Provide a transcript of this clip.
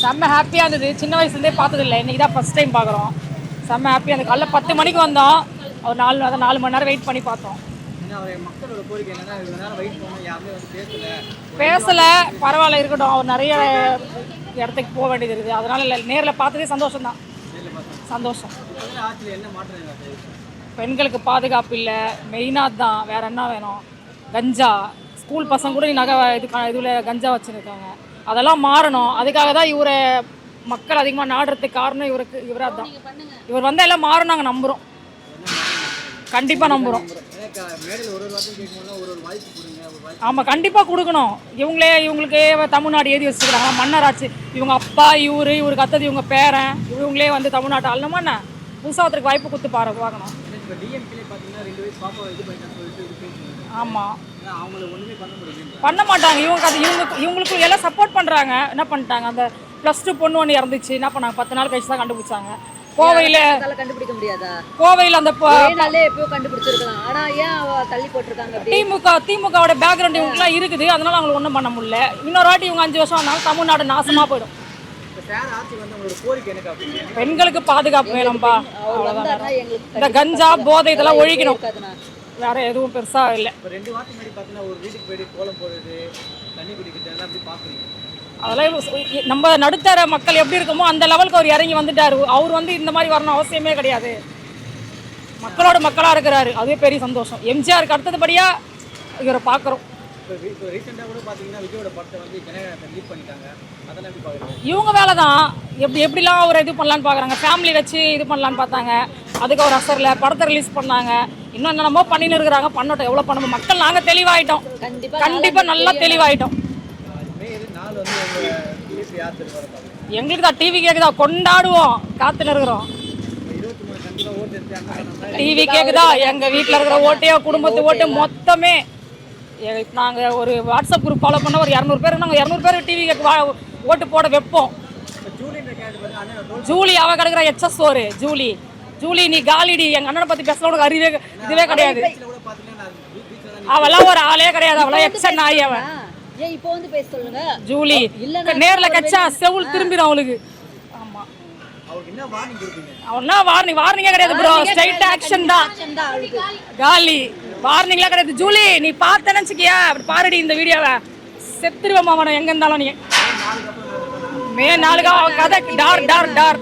செம்ம ஹாப்பியாக இருந்தது. சின்ன வயசுலேருந்தே பார்த்ததில்லை, இன்றைக்கி தான் ஃபஸ்ட் டைம் பார்க்குறோம். செம்ம ஹாப்பியாக இருந்தது. காலைல 10 மணிக்கு வந்தோம், ஒரு 4 மணி நேரம் வெயிட் பண்ணி பார்த்தோம். பேசலை, பரவாயில்ல இருக்கட்டும். அவர் நிறைய இடத்துக்கு போக வேண்டியது இருக்குது, அதனால இல்லை, நேரில் பார்த்ததே சந்தோஷம்தான். சந்தோஷம். பெண்களுக்கு பாதுகாப்பு இல்லை, மெயினாக தான். வேறு என்ன வேணும்? கஞ்சா, ஸ்கூல் பசங்க கூட நகை இதில் கஞ்சா வச்சுருக்காங்க. அதெல்லாம் மாறணும். அதுக்காக தான் இவரை மக்கள் அதிகமாக நாடுறதுக்கு காரணம் இவராக தான். இவர் வந்து எல்லாம் மாறும், நாங்கள் நம்புகிறோம், கண்டிப்பாக நம்புகிறோம். ஆமாம், கண்டிப்பாக கொடுக்கணும். இவங்களுக்கே தமிழ்நாடு எழுதி வச்சுருக்காங்க, மன்னராட்சி. இவங்க அப்பா இவருக்கு அத்தது இவங்க பேரன், இவங்களே வந்து தமிழ்நாட்டை ஆளணுமா என்ன? புதுசாக வாய்ப்பு கொடுத்து பார்க்கணும். ஆமாம், பண்ண மாட்டாங்க. இவங்களுக்கு எல்லாம் சப்போர்ட் பண்ணுறாங்க. என்ன பண்ணிட்டாங்க, அந்த +2 பொண்ணு ஒன்று இறந்துச்சு, என்ன பண்ணாங்க, 10 நாள் கழிச்சு தான் கண்டுபிடிச்சாங்க. கோவையில் கண்டுபிடிக்க முடியாதா? கோவையில் அந்த கண்டுபிடிச்சிருக்கலாம். ஆனால் ஏன் தள்ளி போட்டிருக்காங்க? திமுகவோட பேக்ரவுண்ட் இவங்களுக்குலாம் இருக்குது, அதனால அவங்களுக்கு ஒன்றும் பண்ண முடியல. இன்னொரு வாட்டி இவங்க 5 வருஷம் ஆனாலும் தமிழ்நாடு நாசமாக போயிடும். பெண்களுக்கு பாதுகாப்பு வேணும்பா, அவ்வளோதான். இந்த கஞ்சா போதை இதெல்லாம் ஒழிக்கணும், வேற எதுவும் பெருசாக இல்லை. அதெல்லாம் நம்ம நடுத்தர மக்கள் எப்படி இருக்கோமோ அந்த லெவலுக்கு அவர் இறங்கி வந்துட்டார். அவர் வந்து இந்த மாதிரி வரணும் அவசியமே கிடையாது. மக்களோட மக்களாக இருக்கிறாரு, அதுவே பெரிய சந்தோஷம். எம்ஜிஆருக்கு அடுத்தபடியாக இவரை பார்க்குறோம். இவங்க வேலை தான், எப்படிலாம் அவர் இது பண்ணலான்னு பார்க்குறாங்க. ஃபேமிலி வச்சு இது பண்ணலான்னு பார்த்தாங்க, அதுக்கு ஒரு அசரில் படத்தை ரிலீஸ் பண்ணாங்க. இன்னும் என்னென்னமோ பண்ணின்னு இருக்கிறாங்க, பண்ணட்டும். எவ்வளோ பண்ணணும்? மக்கள் நாங்கள் தெளிவாயிட்டோம், கண்டிப்பாக நல்லா தெளிவாயிட்டோம். எங்களுக்கு தான் டிவி கேட்குதா, கொண்டாடுவோம், காத்துன்னு இருக்கிறோம். டிவி கேட்குதா, எங்கள் வீட்டில் இருக்கிற ஓட்டையோ குடும்பத்து ஓட்டு மொத்தமே. நாங்கள் ஒரு வாட்ஸ்அப் குரூப் ஃபாலோ பண்ண ஒரு 200 பேர், நாங்கள் 200 பேர் டிவி ஓட்டு போட வைப்போம். ஜூலி அவ கிடக்குற எச்எஸ் ஒரு ஜூலி நீ காலிடி. எங்கள் அண்ணனை பற்றி பேசலாம் அறிவே இதுவே கிடையாது. அவெல்லாம் ஒரு ஆளே கிடையாது, அவெல்லாம் எக்ஸன் ஆகி அவன். ஜூலி நேரில் கச்சா செவுள் திரும்பிடும் அவளுக்கு. ஆமாம், அவனா வார்னிங்கே கிடையாது ப்ரோ, ஸ்ட்ரைட் ஆக்ஷன் தான். காலி வார்னிங்லாம் கிடையாது. ஜூலி நீ பார்த்த நினச்சிக்கியா, அப்படி பாருடி இந்த வீடியோவை, செத்துருவேன் அவனை எங்கே இருந்தாலும். நீ மே 4 கதை டார்